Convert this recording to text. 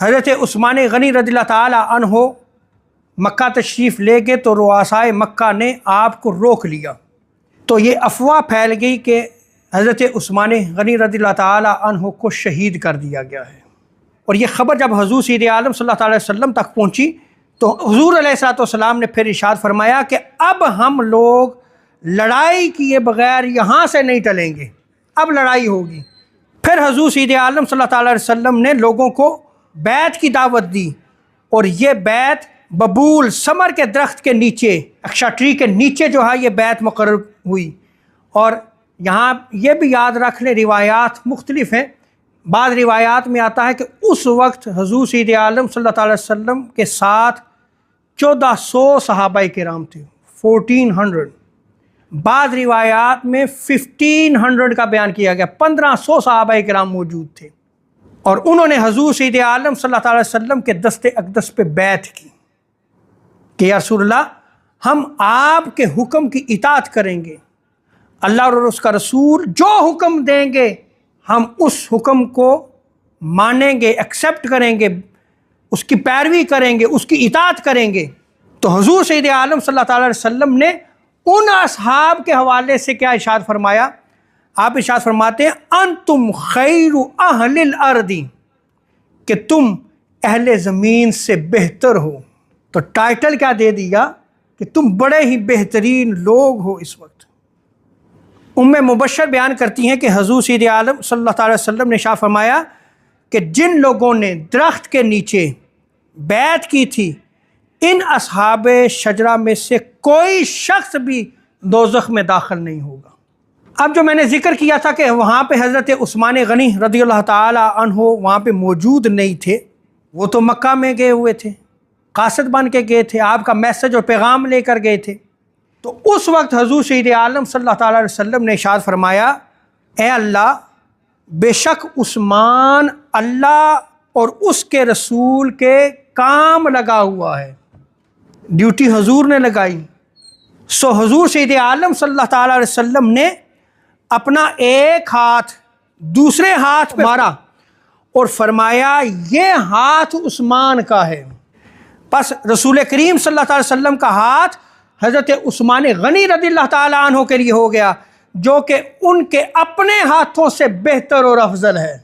حضرت عثمان غنی رضی اللہ تعالی عنہ مکہ تشریف لے گئے تو رؤسائے مکہ نے آپ کو روک لیا، تو یہ افواہ پھیل گئی کہ حضرت عثمان غنی رضی اللہ تعالی عنہ کو شہید کر دیا گیا ہے۔ اور یہ خبر جب حضور سید عالم صلی اللہ علیہ وسلم تک پہنچی تو حضور علیہ الصلوۃ والسلام نے پھر ارشاد فرمایا کہ اب ہم لوگ لڑائی کیے بغیر یہاں سے نہیں ٹلیں گے، اب لڑائی ہوگی۔ پھر حضور سید عالم صلی اللہ علیہ وسلم نے لوگوں کو بیعت کی دعوت دی، اور یہ بیعت ببول ثمر کے درخت کے نیچے، اکشا ٹری کے نیچے جو ہے یہ بیعت مقرر ہوئی۔ اور یہاں یہ بھی یاد رکھ لیں، روایات مختلف ہیں، بعض روایات میں آتا ہے کہ اس وقت حضور سید عالم صلی اللہ علیہ وسلم کے ساتھ 1400 صحابہ کرام تھے، 1400۔ بعض روایات میں 1500 کا بیان کیا گیا، 1500 صحابہ کرام موجود تھے، اور انہوں نے حضور سید عالم صلی اللہ علیہ وسلم کے دست اقدس پہ بیعت کی کہ یا رسول اللہ، ہم آپ کے حکم کی اطاعت کریں گے، اللہ اور اس کا رسول جو حکم دیں گے ہم اس حکم کو مانیں گے، ایکسیپٹ کریں گے، اس کی پیروی کریں گے، اس کی اطاعت کریں گے۔ تو حضور سید عالم صلی اللہ علیہ وسلم نے ان اصحاب کے حوالے سے کیا ارشاد فرمایا؟ آپ ارشاد فرماتے ہیں انتم خیر اہل الارض، کہ تم اہل زمین سے بہتر ہو۔ تو ٹائٹل کیا دے دیا کہ تم بڑے ہی بہترین لوگ ہو اس وقت۔ مبشر بیان کرتی ہیں کہ حضور سید عالم صلی اللہ علیہ وسلم نے ارشاد فرمایا کہ جن لوگوں نے درخت کے نیچے بیعت کی تھی، ان اصحاب شجرہ میں سے کوئی شخص بھی دوزخ میں داخل نہیں ہوگا۔ اب جو میں نے ذکر کیا تھا کہ وہاں پہ حضرت عثمان غنی رضی اللہ تعالی عنہ وہاں پہ موجود نہیں تھے، وہ تو مکہ میں گئے ہوئے تھے، قاصد بن کے گئے تھے، آپ کا میسج اور پیغام لے کر گئے تھے۔ تو اس وقت حضور سید عالم صلی اللہ علیہ وسلم نے ارشاد فرمایا، اے اللہ، بے شک عثمان اللہ اور اس کے رسول کے کام لگا ہوا ہے، ڈیوٹی حضور نے لگائی۔ سو حضور سید عالم صلی اللہ تعالی علیہ وسلم نے اپنا ایک ہاتھ دوسرے ہاتھ پہ مارا اور فرمایا یہ ہاتھ عثمان کا ہے۔ بس رسول کریم صلی اللہ علیہ وسلم کا ہاتھ حضرت عثمان غنی رضی اللہ تعالی عنہ کے لیے ہو گیا، جو کہ ان کے اپنے ہاتھوں سے بہتر اور افضل ہے۔